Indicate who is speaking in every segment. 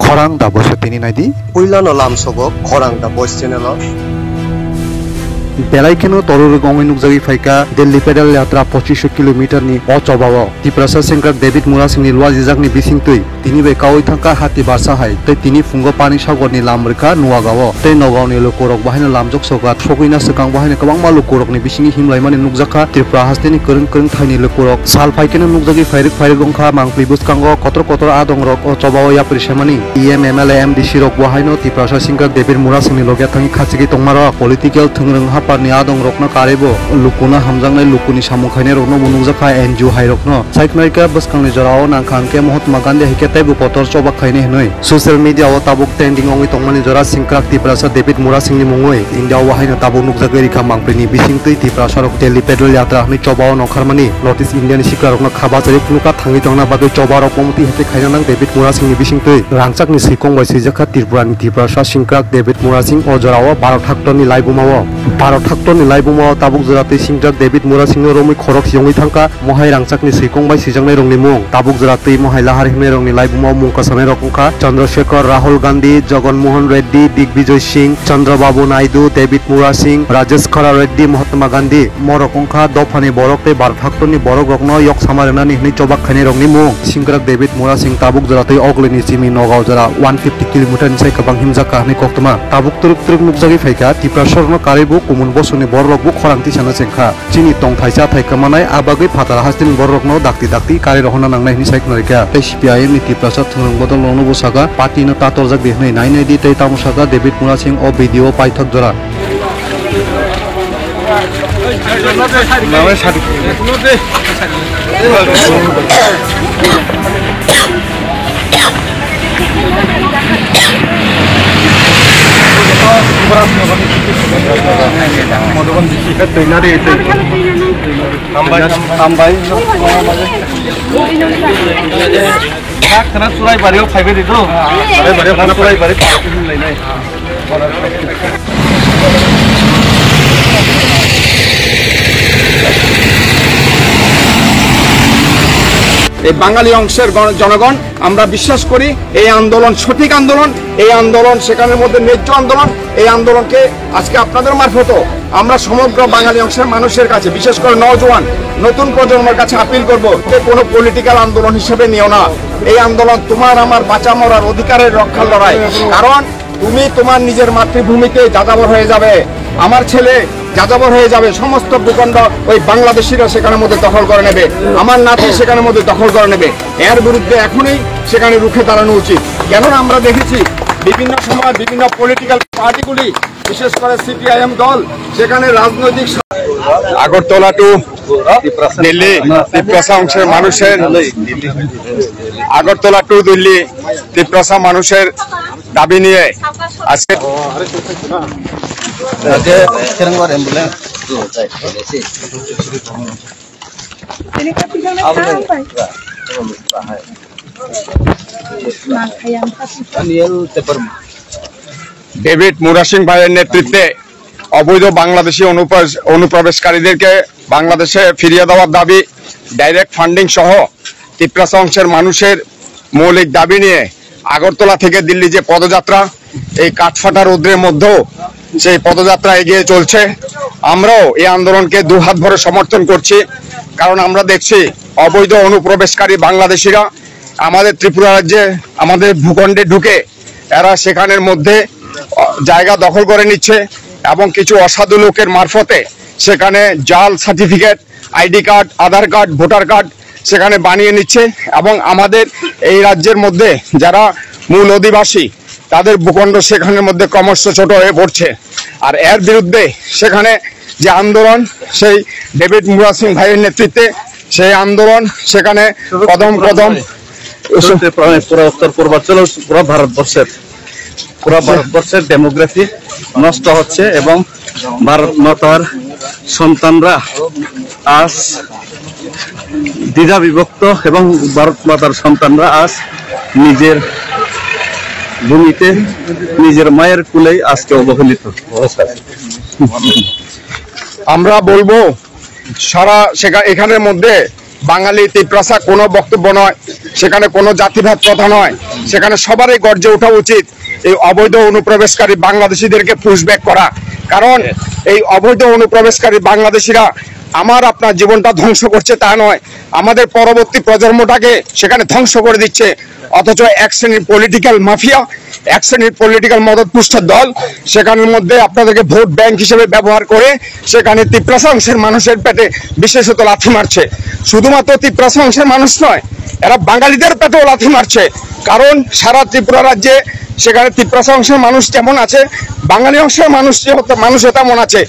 Speaker 1: Khorang da voice tini naidi.
Speaker 2: Uila no lam sogo khorang da voice channel.
Speaker 1: Belaikeno torur gongoi nukjagi faika Delhi pedal yatra 2500 km ni ochobawo Tiprasa Sengkrak David Mura Singh ni lwa jijak ni bisingtui tini be kawi thangka hati barsa hai tei tini fungo pani sagor ni lamrika nuagawo tei nogao ni lokorok bahaina lamjok soka sokuina sekang bahaina kabangma lokorok ni bisingi himlaimani nukjaka Tripura hasteni koreng thaini lokorok sal faikeno nukjagi fairik gongkha mangpli buskango kotor adongrok ochobawo yapri semani MLA MDC rok bahaino Tiprasa Sengkrak David Mura Singh ni logya thangi khachigi tongmaro political thungrung parni adong rokno karebo lukuna hamjangnai lukuni samukhaine rokno bunukjaka NGO hai rokno saiknaika buskangni jorao nangkhangke Mahatma Gandhi hike taibu kotor chobak khaine hnoi social media o tabuk trending ongoi tongmani jora Sengkrak Tiprasa David Mura Singh ni mungoi India o haina tabuk nukjagoi rikha mangprini bisingtui Tiprasa rok Delhi pedal yatra hni chobao nokharmani Northeast India ni sikra rokno khabachari phuluka thangi tongna bagoi choba rok pomoti hete khaina nang David Mura Singh ni bisingtui rangchak ni sikong bai sijaka Tripura ni Tiprasa Sengkrak David Mura Singh o jorao 12 thaktor ni laibumao Thaktor ni laibumao tabuk jorate Sengkrak David Mura Singh romi khorok siyongoi thangka mohai rangchak ni sikong bai sijangnai rongni mung tabuk jorate mohai lahar himnai rongni laibumao mung kasanai rok ongkha Chandrasekhar Rahul Gandhi Jagan Mohan Reddy Digvijay Singh Chandrababu Naidu David Mura Singh Rajesh Khara Reddy Mahatma Gandhi morok ongkha dofani borok tei 12 thaktor ni borok rokno yok samarenani hni chobak khainai rongni mung Sengkrak David Mura Singh tabuk jorate oglini chimi nogao jora 150 km ni sai kabang himjaka hni koktoma tabuk turuk nukjagi faika Tiprasa no karibu kumun bosuni borokbu khorangti sana chengkha chini tongthaisa thaikamanai abagoi phatara hastin borokno dakti kari rohna nangnai hni saiknorika tei CPIM ni Tiprasa thungrung bodol lono busaka party no tatorjak dehnai nainai di tei tamusaka David Mura Singh o video paithak jora
Speaker 3: বাঙালি অংশের জনগণ আমরা বিশ্বাস করি এই আন্দোলন সঠিক আন্দোলন এই আন্দোলন সেখানের মধ্যে ন্যায্য আন্দোলন এই আন্দোলনকে আজকে আপনাদের মারফত আমরা সমগ্র বাঙালি অংশের মানুষের কাছে বিশেষ করে নওজোয়ান নতুন প্রজন্মের কাছে আপিল করব যে কোনো পলিটিক্যাল আন্দোলন হিসেবে নিও না এই আন্দোলন তোমার আমার বাঁচা মরার অধিকারের রক্ষার লড়াই কারণ তুমি তোমার নিজের মাতৃভূমিতে যাযাবর হয়ে যাবে আমার ছেলে যাযাবর হয়ে যাবে সমস্ত ভূখণ্ড ওই বাংলাদেশিরা সেখানের মধ্যে দখল করে নেবে আমার নাতি সেখানের মধ্যে দখল করে নেবে এর বিরুদ্ধে এখনই সেখানে রুখে দাঁড়ানো উচিত কেননা আমরা দেখেছি বিভিন্ন সময় বিভিন্ন পলিটিক্যাল পার্টিগুলি বিশেষ করে CPIM দল সেখানে রাজনৈতিক আগরতলা টু দিল্লি তিপ্রাসা অংশের মানুষের আগরতলা টু দিল্লি তিপ্রাসা মানুষের দাবি নিয়ে আজকে ডেভিড মুরা সিং ভাইয়ের নেতৃত্বে অবৈধ বাংলাদেশি অনুপ্রবেশকারীদেরকে বাংলাদেশে ফিরিয়ে দেওয়ার দাবি ডাইরেক্ট ফান্ডিং সহ তিপ্রাসা অংশের মানুষের মৌলিক দাবি নিয়ে আগরতলা থেকে দিল্লি যে পদযাত্রা এই কাঠফাটা রোদ্রের মধ্যেও সেই পদযাত্রা এগিয়ে চলছে আমরাও এই আন্দোলনকে দুহাত ভরে সমর্থন করছি কারণ আমরা দেখছি অবৈধ অনুপ্রবেশকারী বাংলাদেশিরা আমাদের ত্রিপুরা রাজ্যে আমাদের ভূখণ্ডে ঢুকে এরা সেখানের মধ্যে জায়গা দখল করে নিচ্ছে এবং কিছু অসাধু লোকের মারফতে সেখানে জাল সার্টিফিকেট আইডি কার্ড আধার কার্ড ভোটার কার্ড সেখানে বানিয়ে নিচ্ছে এবং আমাদের এই রাজ্যের মধ্যে যারা মূল অধিবাসী তাদের ভূখণ্ড সেখানের মধ্যে ক্রমশ ছোট হয়ে পড়ছে আর এর বিরুদ্ধে সেখানে যে আন্দোলন সেই ডেভিড মুরা সিং ভাইয়ের নেতৃত্বে সেই আন্দোলন সেখানে কদম
Speaker 4: পুরো উত্তর পূর্বাঞ্চল পুরো ভারতবর্ষের ডেমোগ্রাফি নষ্ট হচ্ছে এবং ভারত মাতার সন্তানরা আজ দ্বিধা বিভক্ত এবং ভারত মাতার সন্তানরা আজ নিজের ভূমিতে নিজের মায়ের কুলেই আজকে অবহেলিত
Speaker 3: আমরা বলবো সারা এখানের মধ্যে বাঙালি তিপ্রাসা কোনো বক্তব্য নয়, সেখানে কোনো জাতিভেদ কথা নয়, সেখানে সবারই গর্জে ওঠা উচিত এই অবৈধ অনুপ্রবেশকারী বাংলাদেশিদেরকে পুশব্যাক করা। কারণ এই অবৈধ অনুপ্রবেশকারী বাংলাদেশিরা আমার আপনার জীবনটা ধ্বংস করছে তা নয়, আমাদের পরবর্তী প্রজন্মটাকে সেখানে ধ্বংস করে দিচ্ছে। অথচ এক শ্রেণীর পলিটিক্যাল মাফিয়া, এক শ্রেণীর পলিটিক্যাল মদতপুষ্ট দল সেখানের মধ্যে আপনাদেরকে ভোট ব্যাংক হিসেবে ব্যবহার করে সেখানে তিপ্রাসা অংশের মানুষের পেটে বিশেষত লাথি মারছে। শুধুমাত্র তিপ্রাসা অংশের মানুষ নয়, এরা বাঙালিদের পেটেও লাথি মারছে। কারণ সারা ত্রিপুরা রাজ্যে সেখানে তিপ্রাসা অংশের মানুষ যেমন আছে, বাঙালি অংশের মানুষও তেমন আছে।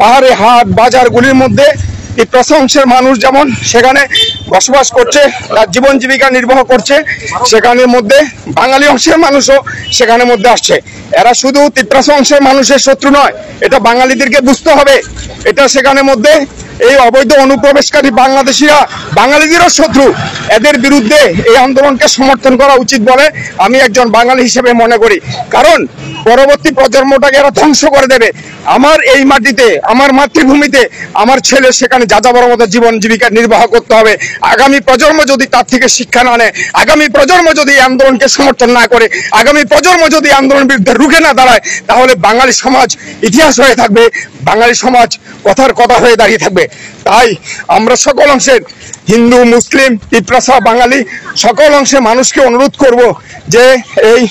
Speaker 3: পাহাড়ে হাট বাজারগুলির মধ্যে তিপ্রাসা অংশের মানুষ যেমন সেখানে বসবাস করছে, তার জীবন জীবিকা নির্বাহ করছে, সেখানের মধ্যে বাঙালি অংশের মানুষও সেখানের মধ্যে আসছে। এরা শুধু তিপ্রাসা অংশের মানুষের শত্রু নয়, এটা বাঙালিদেরকে বুঝতে হবে। এটা সেখানের মধ্যে এই অবৈধ অনুপ্রবেশকারী বাংলাদেশিরা বাঙালিদেরও শত্রু। এদের বিরুদ্ধে এই আন্দোলনকে সমর্থন করা উচিত বলে আমি একজন বাঙালি হিসেবে মনে করি। কারণ পরবর্তী প্রজন্মটাকে এরা ধ্বংস করে দেবে। আমার এই মাটিতে, আমার মাতৃভূমিতে আমার ছেলে সেখানে যাযাবরের মতো জীবন জীবিকা নির্বাহ করতে হবে। আগামী প্রজন্ম যদি তার থেকে শিক্ষা না নেয়, আগামী প্রজন্ম যদি এই আন্দোলনকে সমর্থন না করে, আগামী প্রজন্ম যদি আন্দোলনের বিরুদ্ধে রুখে না দাঁড়ায়, তাহলে বাঙালি সমাজ ইতিহাস হয়ে থাকবে, বাঙালি সমাজ কথার কথা হয়ে দাঁড়িয়ে থাকবে। তাই আমরা সকল অংশের হিন্দু, মুসলিম, তিপ্রাসা, বাঙালি সকল অংশের মানুষকে অনুরোধ করব যে এই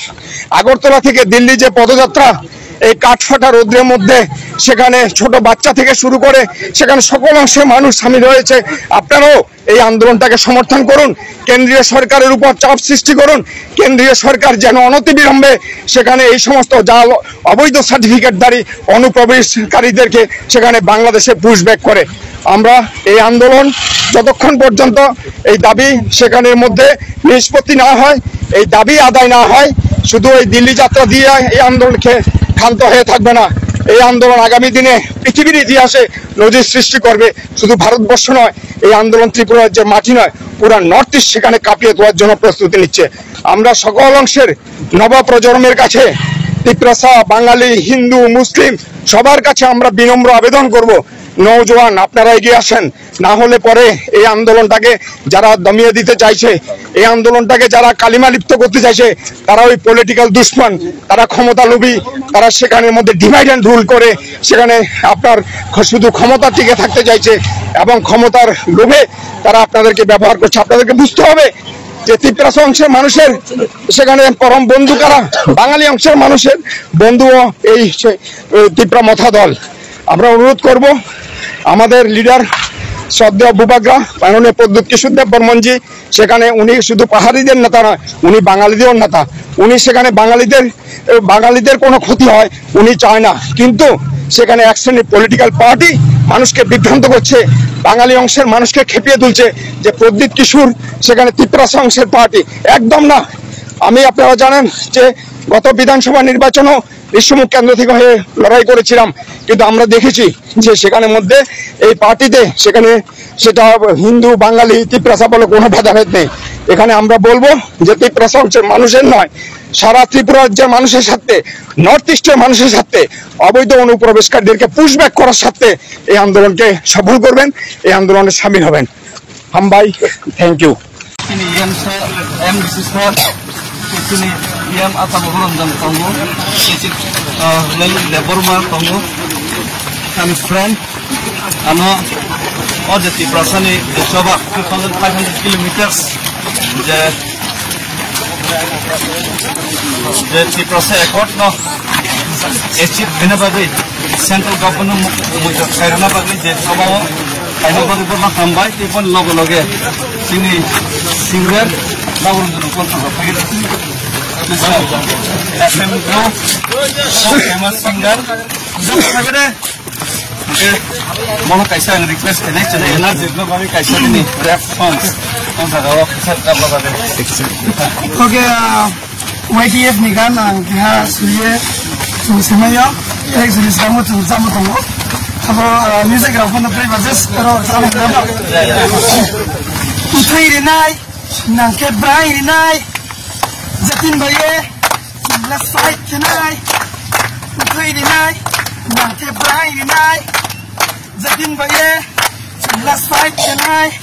Speaker 3: আগরতলা থেকে দিল্লি যে পদযাত্রা, এই কাঠফাটা রোদ্রের মধ্যে সেখানে ছোট বাচ্চা থেকে শুরু করে সেখানে সকল অংশের মানুষ সামিল হয়েছে। আপনারাও এই আন্দোলনটাকে সমর্থন করুন, কেন্দ্রীয় সরকারের উপর চাপ সৃষ্টি করুন। কেন্দ্রীয় সরকার যেন অনতিবিলম্বে সেখানে এই সমস্ত জাল অবৈধ সার্টিফিকেটধারী অনুপ্রবেশকারীদেরকে সেখানে বাংলাদেশে পুশব্যাক করে। আমরা এই আন্দোলন যতক্ষণ পর্যন্ত এই দাবি সেখানের মধ্যে নিষ্পত্তি না হয়, এই দাবি আদায় না হয়, শুধু এই দিল্লি যাত্রা দিয়ে এই আন্দোলনকে ক্ষান্ত হয়ে থাকবে না। এই আন্দোলন আগামী দিনে পৃথিবীর ইতিহাসে নজির সৃষ্টি করবে। শুধু ভারতবর্ষ নয়, এই আন্দোলন ত্রিপুরা রাজ্যের মাটি নয়, পুরা নর্থ ইস্ট সেখানে কাঁপিয়ে তোলার জন্য প্রস্তুতি নিচ্ছে। আমরা সকল অংশের নব প্রজন্মের কাছে, তিপ্রাসা, বাঙালি, হিন্দু, মুসলিম সবার কাছে আমরা বিনম্র আবেদন করব, নওজোয়ান আপনারা এগিয়ে আসেন। না হলে পরে এই আন্দোলনটাকে যারা দমিয়ে দিতে চাইছে, এই আন্দোলনটাকে যারা কালিমা লিপ্ত করতে চাইছে, তারা ওই পলিটিক্যাল দুশ্মন, তারা ক্ষমতা লোভী, তারা সেখানের মধ্যে ডিভাইড অ্যান্ড রুল করে সেখানে আপনার শুধু ক্ষমতা টিকে থাকতে চাইছে এবং ক্ষমতার লোভে তারা আপনাদেরকে ব্যবহার করছে। আপনাদেরকে বুঝতে হবে যে তিপ্রাসা অংশের মানুষের সেখানে পরম বন্ধু কারা, বাঙালি অংশের মানুষের বন্ধুও এই তিপ্রা মথা দল। আমরা অনুরোধ করব আমাদের লিডার শ্রদ্ধেয় বুবাগ্রা মাননীয় প্রদ্যুৎ কিশোর দেব বর্মনজি, সেখানে উনি শুধু পাহাড়িদের নেতা নয়, উনি বাঙালিদের নেতা। উনি সেখানে বাঙালিদের কোনো ক্ষতি হয় উনি চায় না, কিন্তু সেখানে এক শ্রেণীর পলিটিক্যাল পার্টি মানুষকে বিভ্রান্ত করছে, বাঙালি অংশের মানুষকে খেপিয়ে তুলছে যে প্রদ্যুৎ কিশোর সেখানে তিপ্রাসা অংশের পার্টি। একদম না। আমি আপনারা জানেন যে গত বিধানসভা নির্বাচনও বিশ্বমুখ কেন্দ্র থেকে হয়ে লড়াই করেছিলাম, কিন্তু আমরা দেখেছি যে সেখানে মধ্যে এই পার্টিতে সেখানে সেটা হিন্দু, বাঙালি, তিপ্রাসা বলে কোনো ভেদাভেদ নেই। এখানে আমরা বলবো যে তিপ্রাসা অংশের মানুষের নয়, সারা ত্রিপুরা রাজ্যের মানুষের সাথে, নর্থ ইস্টের মানুষের সাথে অবৈধ অনুপ্রবেশকারীদেরকে পুশব্যাক করার সাথে এই আন্দোলনকে সফল করবেন, এই আন্দোলনে সামিল হবেন। হাম ভাই, thank you.
Speaker 4: Sini yang atau belum dan tunggu, sisi lalu labor mar tunggu, kami friend, ano, oh jadi perasaan ini coba 2,500 kilometers, jadi proses ekor no, achieve bina bagi central government mungkin karena bagi jadi coba karena bagi pernah tambah, itu pun logo sini singer. Lawan dulu kontak apa gitu? FM Pro, famous singer. Jangan apa deh? Oke, mau kaisa yang request ini, jadi energi itu kami kaisa ini rap songs. Kontak awak set apa tadi?
Speaker 5: Oke, YTF nih kan, kita sudah semuanya, sudah sama tunggu. Apa music grafon play basis, terus sama berapa? Utai renai. Nangke brai rinai, jatin baye, last fight tonight. Utai rinai, nangke brai rinai, jatin baye, last fight tonight.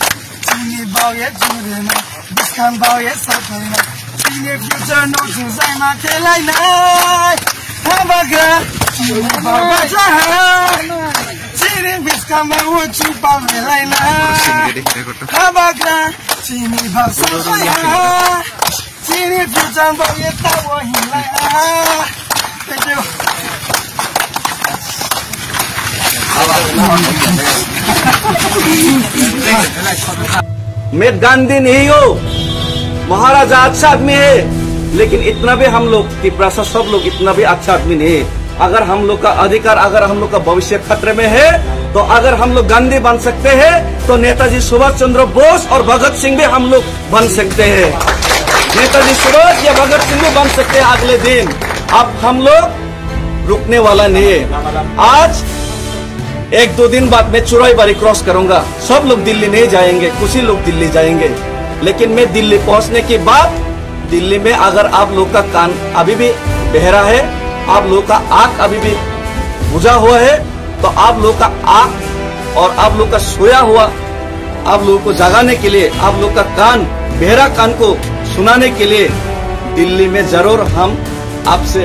Speaker 5: Chini bao ye jurena, biskan bao ye sakarina. Chini future no chuzai ma kelai nai. Habaga, chini bao baja. Chini biskan bao chu bao kelai nai. Habaga, chini bao sakarina. Chini future bao ye tawo hilai nai. Thank you.
Speaker 4: मैं गांधी नहीं हूँ, महाराजा अच्छा आदमी है, लेकिन इतना भी हम लोग तिपरासा सब लोग इतना भी अच्छा आदमी नहीं है। अगर हम लोग का अधिकार, अगर हम लोग का भविष्य खतरे में है, तो अगर हम लोग गांधी बन सकते हैं, तो नेताजी सुभाष चंद्र बोस और भगत सिंह भी हम लोग बन सकते हैं। नेताजी सुभाष या भगत सिंह भी बन सकते हैं अगले दिन। अब हम लोग रुकने वाला नहीं है। आज 1-2 दिन बाद मैं चुराई बारी क्रॉस करूंगा। सब लोग दिल्ली नहीं जाएंगे, कुछ ही लोग दिल्ली जाएंगे, लेकिन मैं दिल्ली पहुंचने के बाद दिल्ली में अगर आप लोग का कान अभी भी बहरा है, आप लोग का आंख अभी भी बुझा हुआ है, तो आप लोग का आंख और आप लोग का सोया हुआ आप लोगों को जगाने के लिए, आप लोग का कान बहरा कान को सुनाने के लिए दिल्ली में जरूर हम आपसे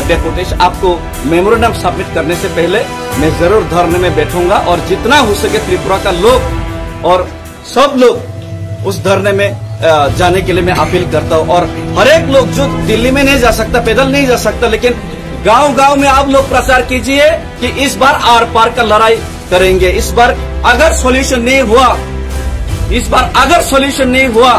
Speaker 4: डेपुटेशन, आपको मेमोरेंडम सबमिट करने से पहले मैं जरूर धरने में बैठूंगा और जितना हो सके त्रिपुरा का लोग और सब लोग उस धरने में जाने के लिए मैं अपील करता हूं। और हर एक लोग जो दिल्ली में नहीं जा सकता, पैदल नहीं जा सकता, लेकिन गांव-गांव में आप लोग प्रचार कीजिए कि इस बार आर पार का लड़ाई करेंगे। इस बार अगर सॉल्यूशन नहीं हुआ,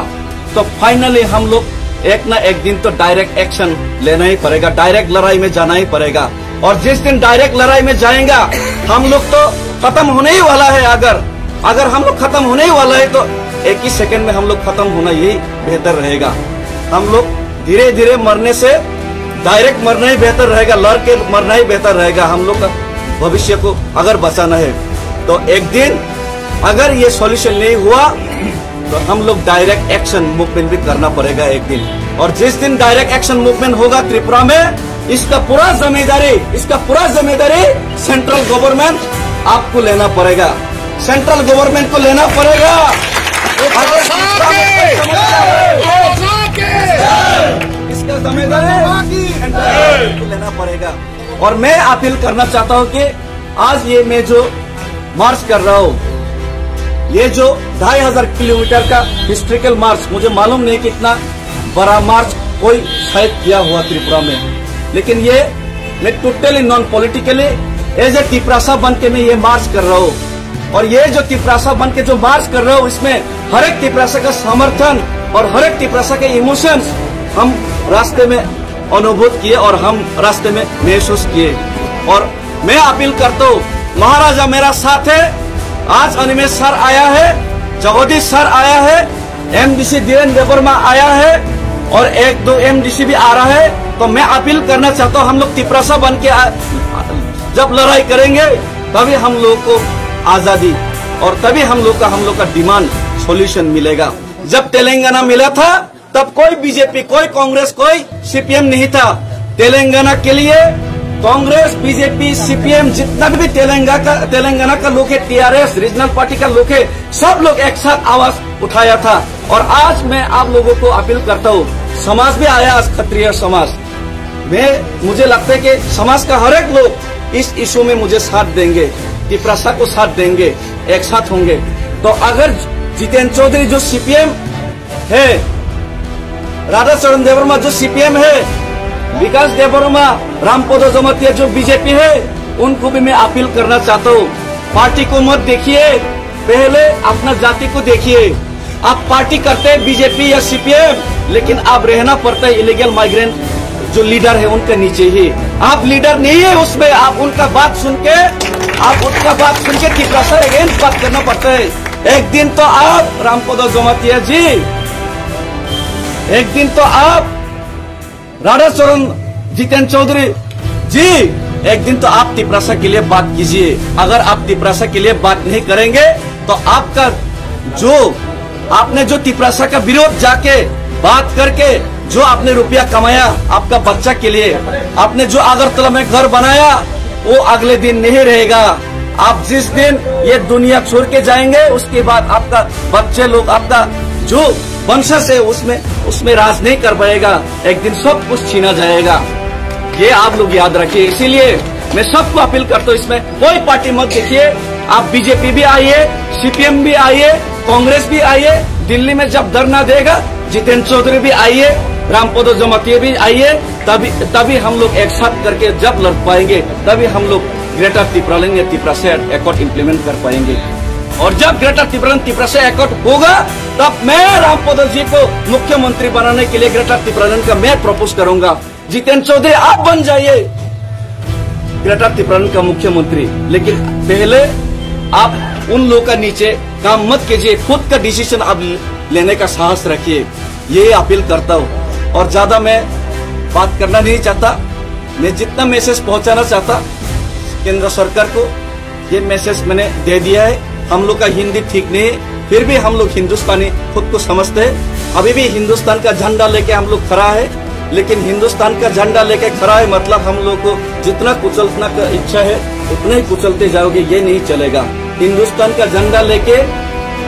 Speaker 4: तो फाइनली हम लोग एक ना एक दिन तो डायरेक्ट एक्शन लेना ही पड़ेगा, डायरेक्ट लड़ाई में जाना ही पड़ेगा। और जिस दिन डायरेक्ट लड़ाई में जाएगा, हम लोग तो खत्म होने ही वाला है। अगर हम लोग खत्म होने ही वाला है, तो एक ही सेकंड में हम लोग खत्म होना यही बेहतर रहेगा। हम लोग धीरे धीरे मरने से डायरेक्ट मरना ही बेहतर रहेगा, लड़ के मरना ही बेहतर रहेगा। हम लोग का भविष्य को अगर बचाना है, तो एक दिन अगर ये सॉल्यूशन नहीं हुआ, तो हम लोग डायरेक्ट एक्शन मूवमेंट भी करना पड़ेगा एक दिन। और जिस दिन डायरेक्ट एक्शन मूवमेंट होगा त्रिपुरा में, इसका पूरा जिम्मेदारी सेंट्रल गवर्नमेंट आपको लेना पड़ेगा, सेंट्रल गवर्नमेंट को लेना पड़ेगा। इसका जिम्मेदारी को लेना पड़ेगा। और मैं अपील करना चाहता हूँ कि आज ये मैं जो मार्च कर रहा हूँ, ये जो 2500 किलोमीटर का हिस्ट्रिकल मार्च, मुझे मालूम नहीं कितना बड़ा मार्च कोई शायद किया हुआ त्रिपुरा में, लेकिन ये मैं totally non politically as a Tiprasa बन के मैं ये मार्च कर रहा हूँ। और ये जो तिपरासा बन के जो मार्च कर रहा हूँ, इसमें हर एक तिपरासा का समर्थन और हर एक तिपरासा के इमोशंस हम रास्ते में अनुभूत किए और हम रास्ते में महसूस किए। और मैं अपील करता हूँ, महाराजा मेरा साथ है। आज अनिमेश सर आया है, जगदीश सर आया है, एमडीसी धीरेन्द्र देवर्मा आया है और 1-2 एमडीसी भी आ रहा है। तो मैं अपील करना चाहता हूँ, हम लोग तिपरासा बन के जब लड़ाई करेंगे, तभी हम लोग को आजादी और तभी हम लोग का डिमांड सॉल्यूशन मिलेगा। जब तेलंगाना मिला था, तब कोई बीजेपी, कोई कांग्रेस, कोई सीपीएम नहीं था। तेलंगाना के लिए कांग्रेस, बीजेपी, सीपीएम, जितना भी तेलंगाना का लोग है, टीआरएस, रीजनल पार्टी का लोग है, सब लोग एक साथ आवाज उठाया था। और आज मैं आप लोगों को अपील करता हूँ, समाज भी आया, आज क्षत्रिय समाज मुझे लगता है कि समाज का हर एक लोग इस इशू में मुझे साथ देंगे, तिपरासा को साथ देंगे, एक साथ होंगे। तो अगर जितेंद्र चौधरी जो सीपीएम है, राधाचरण देवर्मा जो सीपीएम है, विकास देवर्मा, रामपद जमातिया जो बीजेपी है, उनको भी मैं अपील करना चाहता हूँ, पार्टी को मत देखिए, पहले अपना जाति को देखिए। आप पार्टी करते हैं बीजेपी या सीपीएम, लेकिन आप रहना पड़ता है इलीगल माइग्रेंट जो लीडर है उनके नीचे ही। आप लीडर नहीं है उसमें, आप उनका बात सुन के तिपरासा अगेंस्ट बात करना पड़ता है। एक दिन तो आप रामपद जमातिया जी, एक दिन तो आप राधाचरण जितेंद्र चौधरी जी, एक दिन तो आप तिपरासा के लिए बात कीजिए। अगर आप तिपरासा के लिए बात नहीं करेंगे, तो आपका आपने जो तिपरासा का विरोध जाके बात करके जो आपने रुपया कमाया आपका बच्चा के लिए, आपने जो अगरतला में घर बनाया, वो अगले दिन नहीं रहेगा। आप जिस दिन ये दुनिया छोड़ के जाएंगे उसके बाद आपका बच्चे लोग, आपका जो वंशज है उसमें राज नहीं कर पाएगा। एक दिन सब कुछ छीना जाएगा, ये आप लोग याद रखिए। इसीलिए मैं सबको अपील करता हूँ, इसमें कोई पार्टी मत देखिए। आप बीजेपी भी आइए, सीपीएम भी आइए, कांग्रेस भी आइए। दिल्ली में जब धरना देगा जितेंद्र चौधरी भी आइए, रामपद जमातिया भी आइए, तभी हम लोग एक साथ करके जब लड़ पाएंगे, तभी हम लोग ग्रेटर त्रिपुरालैंड या त्रिपुरा से एकॉर्ड इम्प्लीमेंट कर पाएंगे। और जब ग्रेटर त्रिपुरा से एकॉर्ड होगा तब मैं रामपद जी को मुख्यमंत्री बनाने के लिए ग्रेटर त्रिपुरालैंड का मैं प्रपोज करूंगा। जितेंद्र चौधरी आप बन जाइए ग्रेटर त्रिपुरालैंड का मुख्यमंत्री, लेकिन पहले आप उन लोगों का नीचे काम मत कीजिए, खुद का डिसीजन आप लेने का साहस रखिए। ये अपील करता हूँ और ज्यादा मैं बात करना नहीं चाहता। मैं जितना मैसेज पहुंचाना चाहता केंद्र सरकार को, ये मैसेज मैंने दे दिया है। हम लोग का हिंदी ठीक नहीं है, फिर भी हम लोग हिंदुस्तानी खुद को समझते हैं। अभी भी हिंदुस्तान का झंडा लेके हम लोग खड़ा है, लेकिन हिंदुस्तान का झंडा लेके खड़ा है मतलब हम लोग को जितना कुचलना का इच्छा है उतना ही कुचलते जाओगे, ये नहीं चलेगा। हिंदुस्तान का झंडा लेके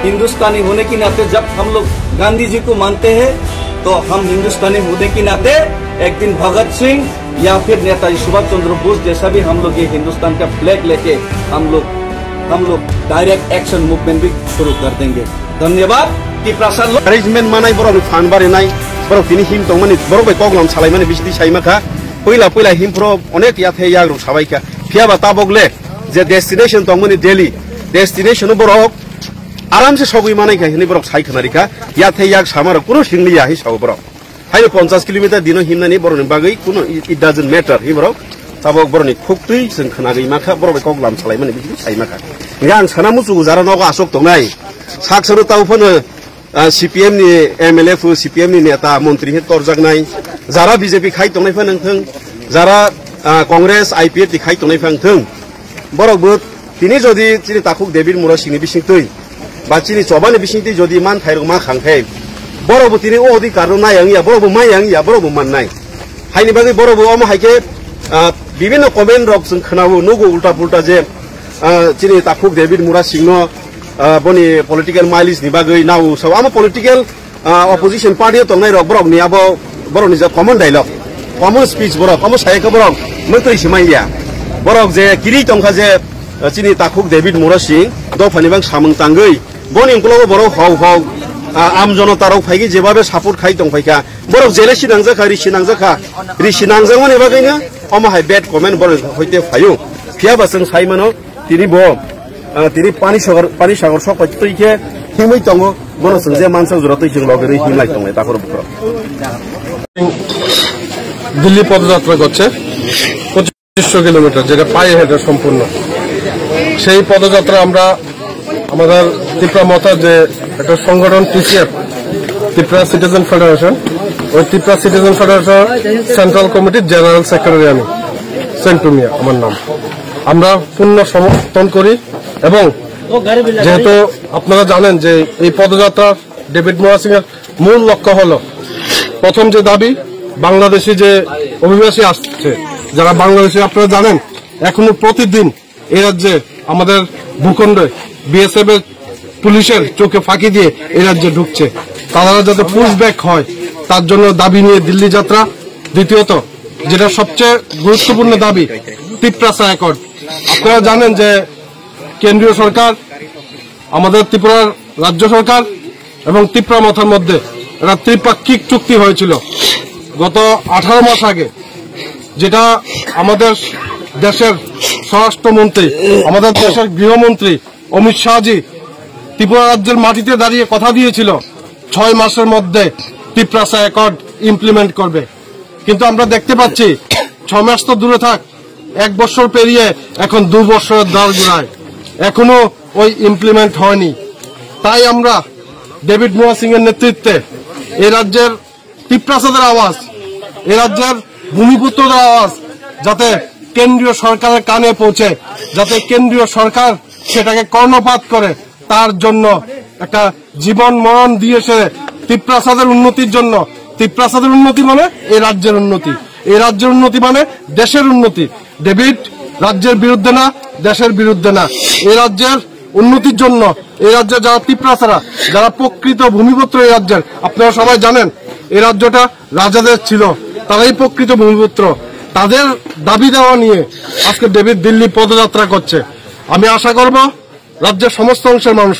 Speaker 4: हिंदुस्तानी होने के नाते जब हम लोग गांधी जी को मानते हैं तो हम हिंदुस्तानी होने के नाते एक दिन भगत सिंह या फिर नेताजी सुभाष चंद्र बोस जैसा भी हम लोग ये हिंदुस्तान का फ्लैग लेके हम लोग डायरेक्ट एक्शन मूवमेंट भी शुरू कर देंगे। धन्यवाद। कि प्रसाद
Speaker 6: अरेंजमेंट मानाय बरफ फान बारिनाय बरफ तिनि हिम दं माने बरफ कगलाम सालाय माने बिसि साइमाखा पहिला हिमफ्रो अनेक याथे याग्रु साबायखा फियाबा ताबगले जे डेस्टिनेशन दं माने दिल्ली डेस्टिनेशन बरफ आराम से सगुई मानाय का हिनि बरफ साइखनारिखा याथे याग सामार कुनो सिंगलिया हि साव बरफ हाय 50 किलोमीटर दिनो हिमनानि बरफनि बागै कुनो इट डजन्ट मैटर हि बरफ ताबक बरफनि खुक्तै जों खोनागै माखा बरफ कगलाम सालाय माने बिसि साइमाखा गां सानामु जुगु जारानाव आसक दंनाय साखसरो तावफोनो सीपीएम नि एमएलए फु सीपीएम नि नेता मंत्री हे तरजागनाय जारा बीजेपी खाइ तंनायफा नोंथों जारा कांग्रेस आईपीएफ नि खाइ तंनायफा नोंथों बरकबो तिनि जदि तिनि ताखुक डेविड मुरा सिंनि बिसिंतै बा तिनि चबानि बिसिंतै जदि मान थाइरग मा खांथै बरकबो तिनि ओ अधिकार नायां या बरकबो मायां या बरकबो माननाय हायनि बागै बरकबो अम हायके विभिन्न कमेन्ट रक जों खोनाबो नगो उल्टा पुल्टा जे तिनि ताखुक डेविड मुरा सिंनो बनी पॉलिटिकल माइलेज नि बागै नाउ सब आम पॉलिटिकल ऑपोजिशन पार्टी तंनाय रक बरक नि आबो बरक नि जे कॉमन डायलॉग कॉमन स्पीच बरक कॉमन सायक बरक मंत्री सिमाइया बरक जे किरि तंखा जे चिनि ताखुक डेविड मुरा सिंह दफानि बां सामं तांगै बनि इंकलो बरक हाव हाव आम जनता रक फाइगि जेबाबे सपोर्ट खाइ दंफाइका बरक जेले सिनांजाखा रिसिनांजां माने बागैनो अम हाय बेड कमेन्ट बरक होइते फायु फियाबा जों साइमानो तिनि बो तिनी पानी सागर सब तैखे हिमै दङ बरफ जों जे मानसा जरातै जों लगेरै हिमलाय दङ ताखर बुखर
Speaker 7: दिल्ली पदयात्रा করছে 2500 কিলোমিটার যেটা পায়ে হেঁটে সম্পূর্ণ সেই পদযাত্রা আমরা আমাদের ত্রিপুরা মতার যে একটা সংগঠন টিসিএফ ত্রিপুরা সিটিজেন ফেডারেশন ওই ত্রিপুরা সিটিজেন ফেডারেশন সেন্ট্রাল কমিটির জেনারেল সেক্রেটারি আমি সেন্টু মিয়া আমার নাম আমরা পূর্ণ সমর্থন করি এবং যেহেতু আপনারা জানেন যে এই পদযাত্রা ডেভিড মুরা সিং এর মূল লক্ষ্য হলো প্রথম যে দাবি বাংলাদেশি যে অভিবাসী আসছে যারা বাংলাদেশি আপনারা জানেন এখনো প্রতিদিন এই রাজ্যে আমাদের ভূখণ্ডে বিএসএফ এর পুলিশের চোখে ফাঁকি দিয়ে এই রাজ্যে ঢুকছে তারা যাতে পুশব্যাক হয় তার জন্য দাবি নিয়ে দিল্লি যাত্রা দ্বিতীয়ত যেটা সবচেয়ে গুরুত্বপূর্ণ দাবি ত্রিপ্রাসা অ্যাকর্ড আপনারা জানেন যে কেন্দ্রীয় সরকার আমাদের ত্রিপুরার রাজ্য সরকার এবং ত্রিপুরা মথার মধ্যে একটা ত্রিপাক্ষিক চুক্তি হয়েছিল গত 18 মাস আগে যেটা আমাদের দেশের স্বরাষ্ট্রমন্ত্রী আমাদের দেশের গৃহমন্ত্রী অমিত শাহজি ত্রিপুরা রাজ্যের মাটিতে দাঁড়িয়ে কথা দিয়েছিল 6 মাসের মধ্যে ত্রিপ্রাসা অ্যাকর্ড ইমপ্লিমেন্ট করবে কিন্তু আমরা দেখতে পাচ্ছি 6 মাস তো দূরে থাক 1 বছর পেরিয়ে এখন 2 বছরের দর গোড়ায় এখনো ওই ইমপ্লিমেন্ট হয়নি তাই আমরা ডেভিড মুরা সিং এর নেতৃত্বে এই রাজ্যের ত্রিপ্রাসাদের আওয়াজ এই রাজ্যের ভূমিপুত্রদের আওয়াজ যাতে কেন্দ্রীয় সরকারের কানে পৌঁছে যাতে কেন্দ্রীয় সরকার সেটাকে কর্ণপাত করে তার জন্য একটা জীবন মরণ দিয়েছে ত্রিপ্রাসাদের উন্নতির জন্য ত্রিপ্রাসাদের উন্নতি মানে এই রাজ্যের উন্নতি এই রাজ্যের উন্নতি মানে দেশের উন্নতি ডেভিড রাজ্যের বিরুদ্ধে না দেশের বিরুদ্ধে না, এই রাজ্যের উন্নতির জন্য। এই রাজ্যে যারা তিপ্রাসারা, যারা প্রকৃত ভূমিপুত্র এই রাজ্যের, আপনারা সবাই জানেন এই রাজ্যটা রাজাদের ছিল, তারাই প্রকৃত ভূমিপুত্র। তাদের দাবি দেওয়া নিয়ে আজকে ডেভিড দিল্লি পদযাত্রা করছে। আমি আশা করব রাজ্যের সমস্ত অংশের মানুষ,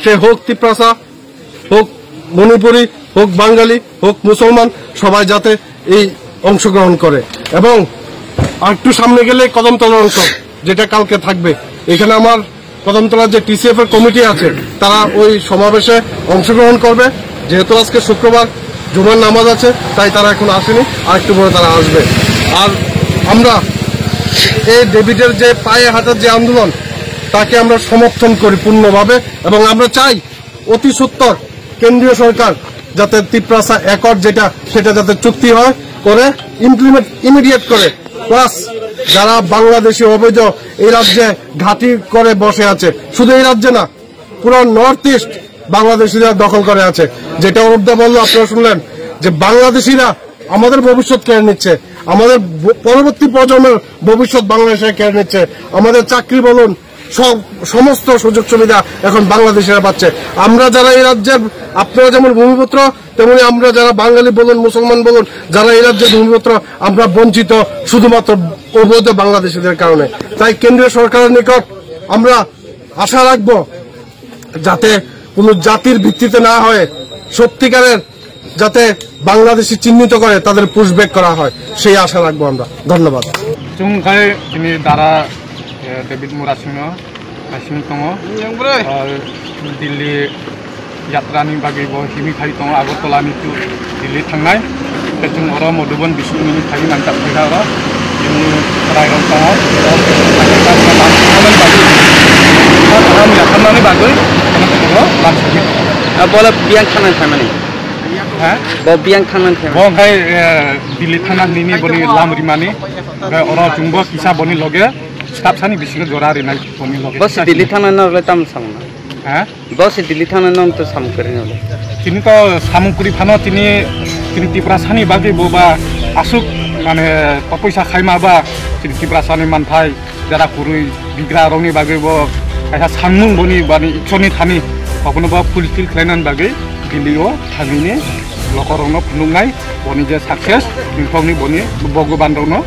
Speaker 7: সে হোক তিপ্রাসা, হোক মণিপুরী, হোক বাঙালি, হোক মুসলমান, সবাই যাতে এই অংশগ্রহণ করে। এবং আর একটু সামনে গেলে কদমতলার অংশ, যেটা কালকে থাকবে, এখানে আমার কদমতলার যে টিসিএফ এর কমিটি আছে তারা ওই সমাবেশে অংশগ্রহণ করবে। যেহেতু আজকে শুক্রবার জুমার নামাজ আছে, তাই তারা এখন আসেনি, আর একটু পরে তারা আসবে। আর আমরা এই ডেভিডের যে পায়ে হাঁটার যে আন্দোলন, তাকে আমরা সমর্থন করি পূর্ণভাবে। এবং আমরা চাই অতি সত্বর কেন্দ্রীয় সরকার যাতে তিপ্রাসা অ্যাকর্ড যেটা, সেটা যাতে চুক্তি হয়, করে ইমপ্লিমেন্ট ইমিডিয়েট করে। প্লাস যারা বাংলাদেশি অবৈধ এই রাজ্যে ঘাঁটি করে বসে আছে, শুধু এই রাজ্যে না, পুরো নর্থ ইস্ট বাংলাদেশিরা দখল করে আছে। যেটা অরূপদা বললো, আপনারা শুনলেন যে বাংলাদেশিরা আমাদের ভবিষ্যৎ কেড়ে নিচ্ছে, আমাদের পরবর্তী প্রজন্মের ভবিষ্যৎ বাংলাদেশে কেড়ে নিচ্ছে। আমাদের চাকরি বলুন, সমস্ত সুযোগ সুবিধা এখন বাংলাদেশিরা পাচ্ছে। আমরা যারা এই রাজ্যের, আপনারা যেমন ভূমিপুত্র, তেমনি আমরা যারা বাঙালি বলুন, মুসলমান বলুন, যারা এই রাজ্যের ভূমিপুত্র, আমরা বঞ্চিত শুধুমাত্র অবৈধ বাংলাদেশিদের কারণে। তাই কেন্দ্রীয় সরকারের নিকট আমরা আশা রাখবো যাতে কোনো জাতির ভিত্তিতে না হয়, সত্যিকারের যাতে বাংলাদেশি চিহ্নিত করে তাদের পুশব্যাক করা হয়, সেই আশা রাখবো আমরা। ধন্যবাদ।
Speaker 8: डेभिड मुरासिंनो दङ दिल्ली यात्रानि बागैबो हिमिखारि दङ आगरतलानि टु दिल्ली थांनाय जों अर मधुबन बिष्णुनि थाखाय नांजाब फैगा जोंनि रायरं दङ यात्रानि बागै
Speaker 4: बोला बियां थांनानै थारमाने बियां थांनानै
Speaker 8: ओमफ्राय दिल्ली थांनानै बनि लामरिमानि अर जुंबो किसा बनि लगे स्टाफ सानि बिसिनो जरा रिनाय बनि लगे
Speaker 4: बस दिल्ली थांनानै नरले ताम सामना बस दिल्ली थांनानै नम तो साम करि नले
Speaker 8: तिनी तो सामुकुरि फानो तिनी तिप्रा सानि बागै बोबा आसुक माने पैसा खायमाबा तिप्रा सानि मानथाय जारा कुरुइ बिग्रा रंनि बागै बो खायसा सानमुं बनि बानि इक्सनि थानि कखनोबा फुलफिल खालायनानै बागै दिल्लीयाव थांनि लकरनो फुनुंनाय बनि जे सक्सेस बिफावनि बनि भगवान रनो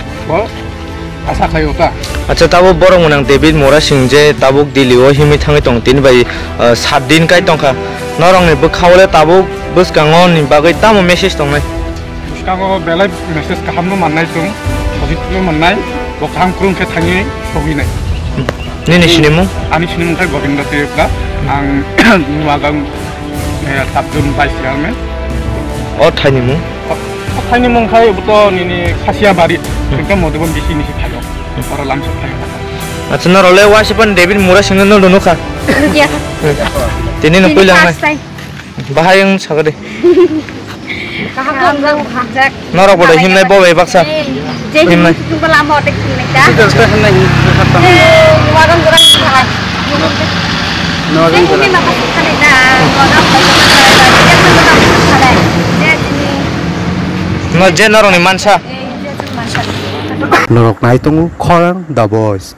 Speaker 8: आशा खायोता।
Speaker 9: अच्छा ताबो बरं मोनां डेभिड मुरासिं जे ताबुक दिल्लीयाव हिमि थाङै दं तिनि बाय 7 दिन काय दंखा नरंनि बो खावले ताबुक बसकाङो नि बागै तामो मेसेज दंनाय
Speaker 8: बसकाङो बेलाय मेसेज खालामनो माननाय दं पजिटिभ मोननाय बखां क्रुंखे थाङै सगिनाय
Speaker 9: निनि सिनेमु
Speaker 8: आनि सिनेमुखाय गोविन्द तिरफ्रा आं नुवागां साबजुन भाइस चेयारमेन
Speaker 9: अ थाइनिमु
Speaker 8: थाइनिमुखाय बतो निनि खासियाबारि एकदम मधुबन बिसिनि थायो और लामसब थायो।
Speaker 9: अच्छा नरले वासिपन डेभिड मुरासिं न लनुखा तिनि न पहिलांनाय बाहायं सागदे नरक बडे हिमनाय बबे बाक्सा हिमनाय
Speaker 10: लामा अटेक हिमनाय दा वागन गोरान थालाय नरक गोरान थालाय दा
Speaker 9: न जे नरनि मानसा
Speaker 1: Norok nai tongu Khorang The Voice.